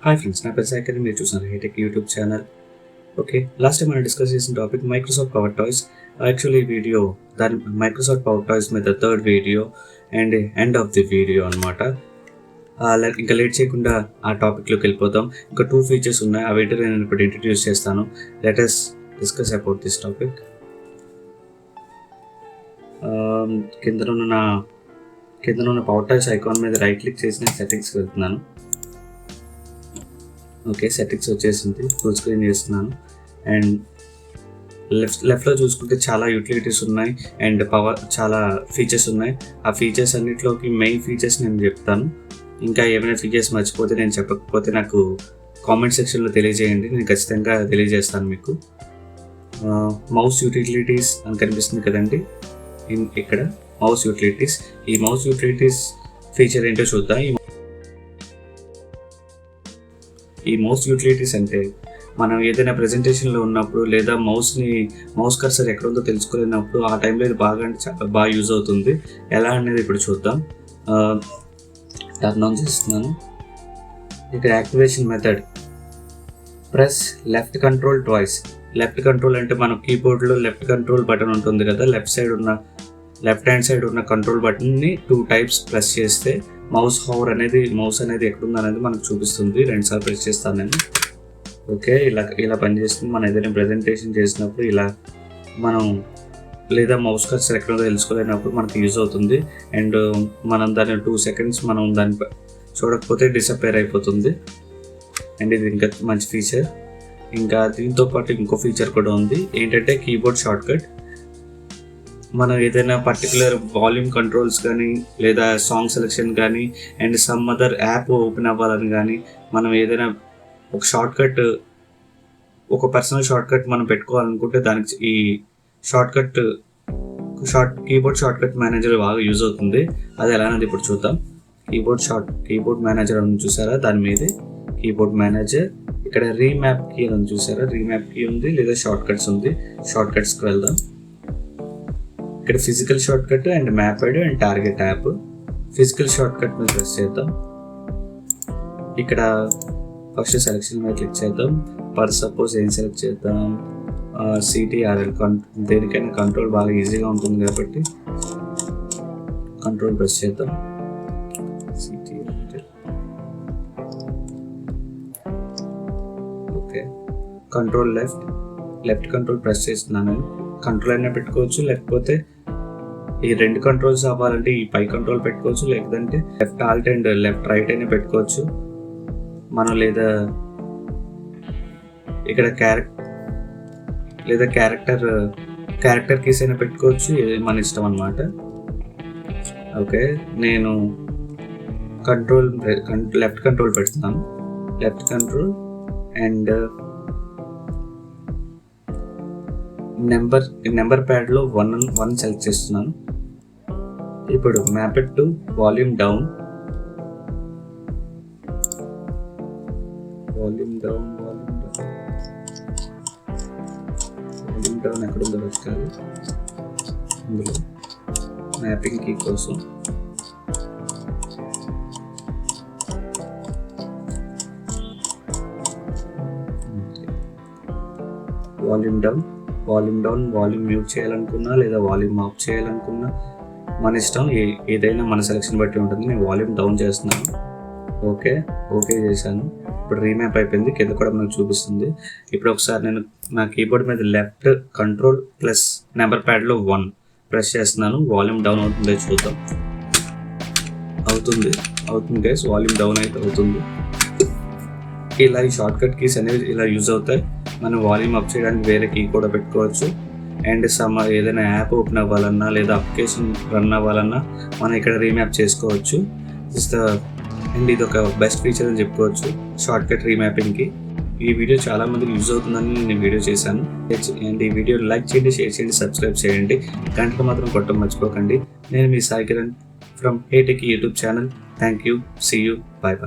Hi friends, నా పేరు సాయి. మీరు చూస్తున్నారు hi-tech YouTube channel. Okay, last time మనం డిస్కస్ చేసిన topic Microsoft power toys. Actually ఈ వీడియో దాని మైక్రోసాఫ్ట్ పవర్ టాయ్స్ మీద third video and end of the video అనమాట. ఇంకా లేట్ చేయకుండా ఆ టాపిక్లోకి వెళ్ళిపోతాం. ఇంకా 2 ఫీచర్స్ ఉన్నాయి, ఆ వీడియో నేను ఇప్పుడు ఇంట్రడ్యూస్ చేస్తాను. Let us discuss about this topic. కింద ఉన్న పవర్ టాయ్స్ ఐకాన్ మీద రైట్ క్లిక్ చేసి నేను సెట్టింగ్స్కి వెళ్తున్నాను. ఓకే, సెట్టింగ్స్ వచ్చేసింది, ఫుల్ స్క్రీన్ చేస్తున్నాను. అండ్ లెఫ్ట్లో చూసుకుంటే చాలా యూటిలిటీస్ ఉన్నాయి అండ్ చాలా ఫీచర్స్ ఉన్నాయి. ఆ ఫీచర్స్ అన్నిటిలోకి మెయిన్ ఫీచర్స్ నేను చెప్తాను. ఇంకా ఏమైనా ఫీచర్స్ మర్చిపోతే, నేను చెప్పకపోతే నాకు కామెంట్ సెక్షన్లో తెలియజేయండి, నేను ఖచ్చితంగా తెలియజేస్తాను మీకు. మౌస్ యూటిలిటీస్ అని కనిపిస్తుంది కదండి ఇక్కడ, మౌస్ యూటిలిటీస్. ఈ మౌస్ యూటిలిటీస్ ఫీచర్ ఏంటో చూద్దాం. ఈ మౌస్ యూటిలిటీస్ అంటే మనం ఏదైనా ప్రెజెంటేషన్లో ఉన్నప్పుడు లేదా మౌస్ కర్సర్ ఎక్కడ ఉందో తెలుసుకోలేనప్పుడు ఆ టైంలో ఇది బాగా యూజ్ అవుతుంది. ఎలా అనేది ఇప్పుడు చూద్దాం. టర్న్ ఆన్ చేస్తున్నాను. ఇక్కడ activation method, press left control twice. Left control అంటే మన కీబోర్డ్లో లెఫ్ట్ కంట్రోల్ బటన్ ఉంటుంది కదా, లెఫ్ట్ హ్యాండ్ సైడ్ ఉన్న కంట్రోల్ బటన్ని 2 టైమ్స్ ప్రెస్ చేస్తే మౌస్ అనేది ఎక్కడుంది అనేది మనకు చూపిస్తుంది. 2 సార్లు ప్రెస్ చేస్తాను నేను. ఓకే, ఇలా పనిచేస్తుంది. మనం ఏదైనా ప్రెజెంటేషన్ చేసినప్పుడు ఇలా మనం లేదా మౌస్ కర్సర్ ఎక్కడో తెలుసుకోలేనప్పుడు మనకి యూజ్ అవుతుంది. అండ్ మనం దాన్ని 2 సెకండ్స్ మనం దాన్ని చూడకపోతే డిసప్పేర్ అయిపోతుంది. అండ్ ఇది ఇంకా మంచి ఫీచర్. ఇంకా దీంతో పాటు ఇంకో ఫీచర్ కూడా ఉంది, ఏంటంటే కీబోర్డ్ షార్ట్కట్. మనం ఏదైనా పర్టికులర్ వాల్యూమ్ కంట్రోల్స్ కానీ లేదా సాంగ్ సెలెక్షన్ కానీ and some other app open అవ్వాలని కానీ మనం ఏదైనా ఒక పర్సనల్ షార్ట్కట్ మనం పెట్టుకోవాలనుకుంటే దానికి ఈ కీబోర్డ్ షార్ట్కట్ మేనేజర్ బాగా యూజ్ అవుతుంది. అది ఎలా అనేది ఇప్పుడు చూద్దాం. కీబోర్డ్ మేనేజర్ అని చూసారా, దాని మీదే కీబోర్డ్ మేనేజర్. ఇక్కడ రీమ్యాప్ కీ అని చూసారా, రీమ్యాప్ కీ ఉంది, లేదా షార్ట్కట్స్ ఉంది. షార్ట్కట్స్కి వెళ్దాం. ఇక్కడ physical shortcut and mapped and target app. Physical shortcut మీద ప్రెస్ చేద్దాం. ఇక్కడ ఫస్ట్ సెలెక్షన్ మీద క్లిక్ చేద్దాం. సపోజ్ ఏం సెలెక్ట్ చేద్దాం, CTRL. దేనికైనా కంట్రోల్ బాగా ఈజీగా ఉంటుంది కాబట్టి కంట్రోల్ ప్రెస్ చేద్దాం. Okay, control left control press చేస్తున్నాను. కంట్రోల్ అయినా పెట్టుకోవచ్చు, లేకపోతే ఈ 2 కంట్రోల్స్ అవ్వాలంటే ఈ పై కంట్రోల్ పెట్టుకోవచ్చు, లేదంటే left Alt and left right అయినా పెట్టుకోవచ్చు మనం. లేదా ఇక్కడ క్యారెక్టర్ కీస్ అయినా పెట్టుకోవచ్చు, మన ఇష్టం అన్నమాట. ఓకే, నేను లెఫ్ట్ కంట్రోల్ పెడుతున్నాను. లెఫ్ట్ కంట్రోల్ అండ్ నెంబర్ ప్యాడ్లో 1 సెలెక్ట్ చేస్తున్నాను. ఇప్పుడు map it to volume down ఎక్కడ ఉందో వెతకాలి. ఇందులో మ్యాపింగ్ కీ కోసం వాల్యూమ్ మ్యూట్ చేయాలనుకున్నా లేదా వాల్యూమ్ ఆఫ్ చేయాలనుకున్నా మన ఇష్టం, ఏదైనా మన సెలెక్షన్ బట్టి ఉంటుంది. నేను వాల్యూమ్ డౌన్ చేస్తున్నాను. ఓకే చేశాను. ఇప్పుడు రీమ్యాప్ అయిపోయింది, కింద కూడా మనకు చూపిస్తుంది. ఇప్పుడు ఒకసారి నేను నా కీబోర్డ్ మీద లెఫ్ట్ కంట్రోల్ ప్లస్ నెంబర్ ప్యాడ్లో 1 ప్రెస్ చేస్తున్నాను. వాల్యూమ్ డౌన్ అవుతుందో చూద్దాం. అవుతుంది గైస్, వాల్యూమ్ డౌన్ అయితే అవుతుంది. ఇలా ఈ షార్ట్కట్ కీస్ అనేవి ఇలా యూజ్ అవుతాయి. మనం వాల్యూమ్ అప్ చేయడానికి వేరే కీ కూడా పెట్టుకోవచ్చు. అండ్ ఏదైనా యాప్ ఓపెన్ అవ్వాలన్నా లేదా అప్లికేషన్ రన్ అవ్వాలన్నా మనం ఇక్కడ రీమ్యాప్ చేసుకోవచ్చు. అండ్ ఇది ఒక బెస్ట్ ఫీచర్ అని చెప్పుకోవచ్చు షార్ట్కట్ రీమ్యాపింగ్కి. ఈ వీడియో చాలా మందికి యూజ్ అవుతుందని నేను వీడియో చేశాను. అండ్ ఈ వీడియో లైక్ చేయండి, షేర్ చేయండి, సబ్స్క్రైబ్ చేయండి, గంటలు మాత్రం కొట్టడం మర్చిపోకండి. నేను మీ Sai Kiran from hitech YouTube channel. Thank you, see you, bye.